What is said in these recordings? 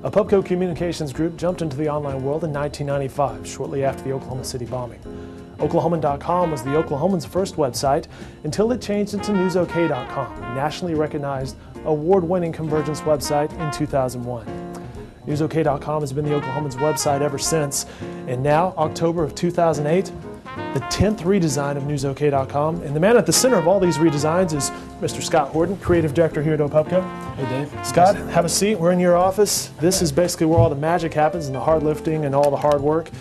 A Pubco Communications group jumped into the online world in 1995, shortly after the Oklahoma City bombing. Oklahoman.com was the Oklahomans' first website until it changed into NewsOK.com, a nationally recognized, award-winning convergence website in 2001. NewsOK.com has been the Oklahomans' website ever since, and now, October of 2008, the 10th redesign of NewsOK.com, and the man at the center of all these redesigns is Mr. Scott Horton, Creative Director here at Pubco. Hey Dave. Scott, have a seat. We're in your office. This is basically where all the magic happens and the hard lifting and all the hard work.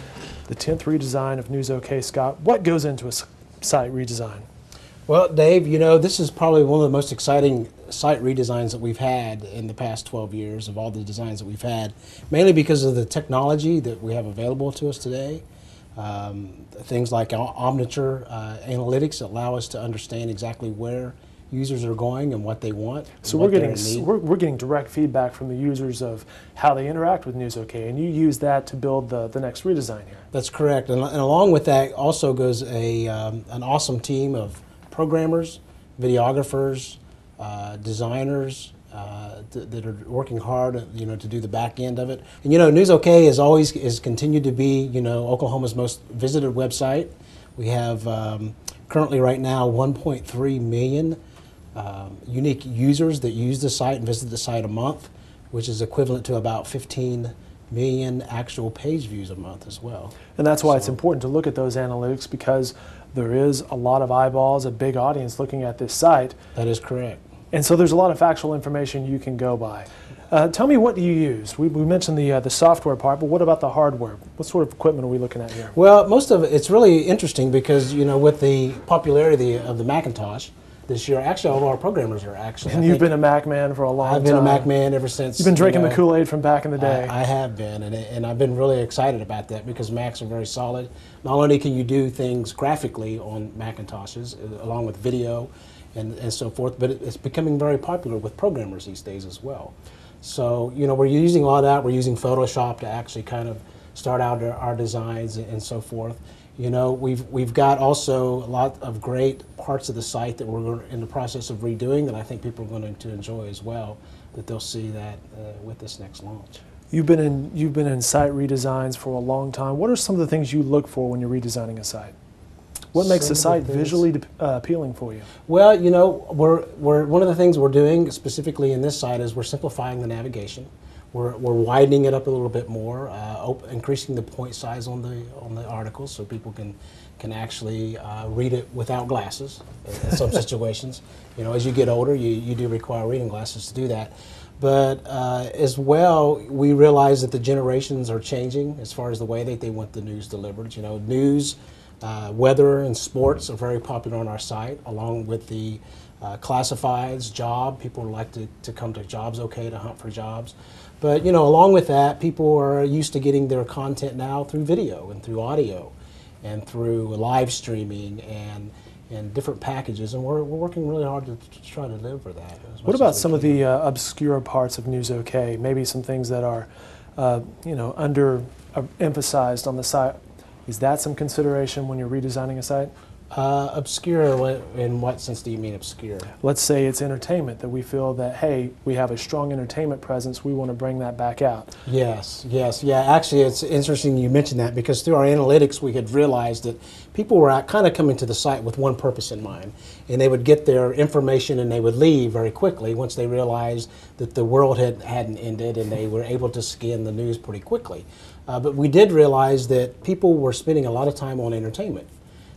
The 10th redesign of NewsOK. Scott, what goes into a site redesign? Well, Dave, you know, this is probably one of the most exciting site redesigns that we've had in the past 12 years of all the designs that we've had, mainly because of the technology that we have available to us today. Things like Omniture analytics allow us to understand exactly where users are going and what they want. So we're getting direct feedback from the users of how they interact with NewsOK, and you use that to build the next redesign here. That's correct, and along with that also goes an awesome team of programmers, videographers, designers that are working hard, you know, to do the back end of it. And you know, NewsOK has continued to be, you know, Oklahoma's most visited website. We have currently right now 1.3 million unique users that use the site and visit the site a month, which is equivalent to about 15 million actual page views a month as well. And that's why it's important to look at those analytics, because there is a lot of eyeballs, a big audience looking at this site. That is correct. And so there's a lot of factual information you can go by. Tell me, what do you use? We mentioned the software part, but what about the hardware? What sort of equipment are we looking at here? Well, most of it's really interesting because, you know, with the popularity of the Macintosh this year, actually all of our programmers are actually. And you've been a Mac man for a long time. I've been a Mac man ever since. You've been drinking the Kool-Aid from back in the day. I have been, and I've been really excited about that because Macs are very solid. Not only can you do things graphically on Macintoshes, along with video and so forth, but it's becoming very popular with programmers these days as well. So, you know, we're using a lot of that. We're using Photoshop to actually kind of start out our designs and so forth. You know, we've got also a lot of great parts of the site that we're in the process of redoing that I think people are going to enjoy as well, that they'll see that with this next launch. You've been in site redesigns for a long time. What are some of the things you look for when you're redesigning a site? What makes the site visually appealing for you? Well, you know, we're one of the things we're doing specifically in this site is we're simplifying the navigation. We're widening it up a little bit more, increasing the point size on the articles so people can actually read it without glasses in some situations. You know, as you get older, you do require reading glasses to do that. But as well, we realize that the generations are changing as far as the way that they want the news delivered. You know, news, weather, and sports are very popular on our site, along with the classifieds, job. People like to come to NewsOK to hunt for jobs. But, you know, along with that, people are used to getting their content now through video and through audio and through live streaming and different packages, and we're working really hard to try to deliver that. What about some of the obscure parts of NewsOK? Maybe some things that are, you know, emphasized on the site. Is that some consideration when you're redesigning a site? Obscure, in what sense do you mean obscure? Let's say it's entertainment, that we feel that, hey, we have a strong entertainment presence, we want to bring that back out. Yes, yeah, actually it's interesting you mentioned that, because through our analytics we had realized that people were kind of coming to the site with one purpose in mind, and they would get their information and they would leave very quickly once they realized that the world hadn't ended, and they were able to scan the news pretty quickly. But we did realize that people were spending a lot of time on entertainment.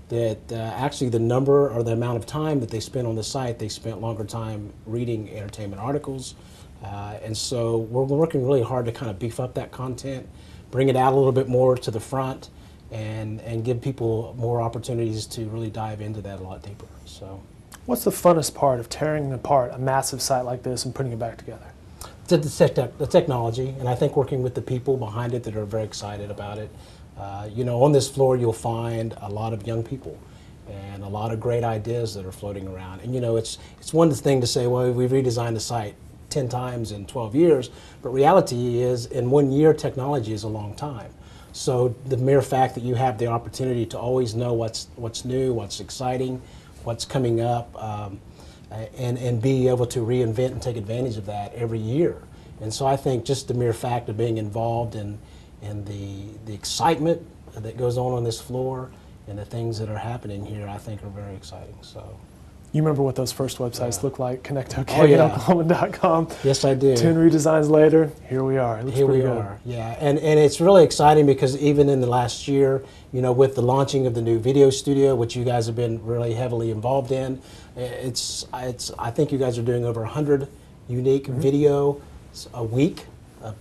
That actually the number or the amount of time that they spent on the site, they spent longer time reading entertainment articles. And so we're working really hard to kind of beef up that content, bring it out a little bit more to the front, and give people more opportunities to really dive into that a lot deeper. So, what's the funnest part of tearing apart a massive site like this and putting it back together? The technology, and I think working with the people behind it that are very excited about it. You know, on this floor you'll find a lot of young people and a lot of great ideas that are floating around. And you know, it's one thing to say, well, we've redesigned the site 10 times in 12 years, but reality is in 1 year technology is a long time. So the mere fact that you have the opportunity to always know what's new, what's exciting, what's coming up, and be able to reinvent and take advantage of that every year And so I think just the mere fact of being involved in the excitement that goes on this floor and the things that are happening here, I think are very exciting. So. You remember what those first websites looked like? ConnectOK Oh, yeah. and Oklahoma.com. Yes, I do. 10 redesigns later, here we are. It looks Here pretty we good. are, yeah. And it's really exciting because even in the last year, you know, with the launching of the new video studio, which you guys have been really heavily involved in, I think you guys are doing over 100 unique video a week.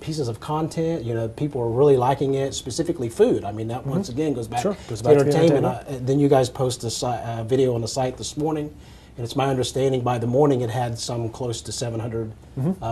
Pieces of content, you know, people are really liking it, specifically food. I mean, that once again goes back, Sure. to entertainment. Then you guys post a video on the site this morning, and it's my understanding by the morning it had some close to 700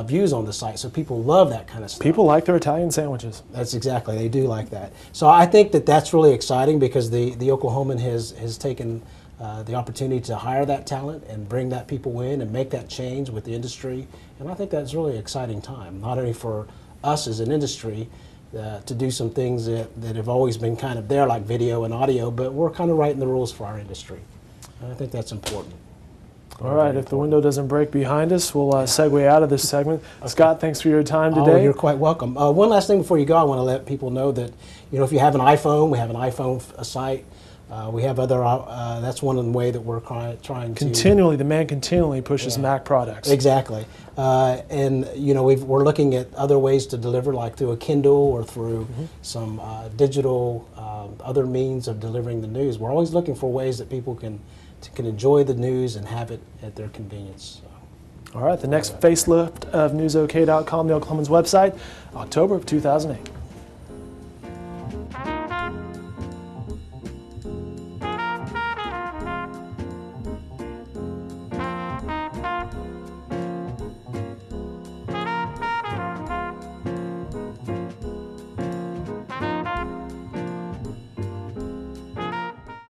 views on the site. So people love that kind of stuff. People like their Italian sandwiches. That's exactly, they do like that. So I think that that's really exciting because the Oklahoman has taken the opportunity to hire that talent and bring that people in and make that change with the industry. And I think that's really an exciting time, not only for us as an industry to do some things that have always been kind of there, like video and audio, but we're kind of writing the rules for our industry. And I think that's important. All right, if the window doesn't break behind us, we'll segue out of this segment. Okay. Scott, thanks for your time today. Oh, you're quite welcome. One last thing before you go, I want to let people know that, you know, if you have an iPhone, we have an iPhone site. We have other, that's one of the way that we're trying to... The man continually pushes Mac products. Exactly. And, you know, we're looking at other ways to deliver, like through a Kindle or through some digital, other means of delivering the news. We're always looking for ways that people can enjoy the news and have it at their convenience. So. All right, the next facelift of NewsOK.com, the Oklahoman's website, October of 2008.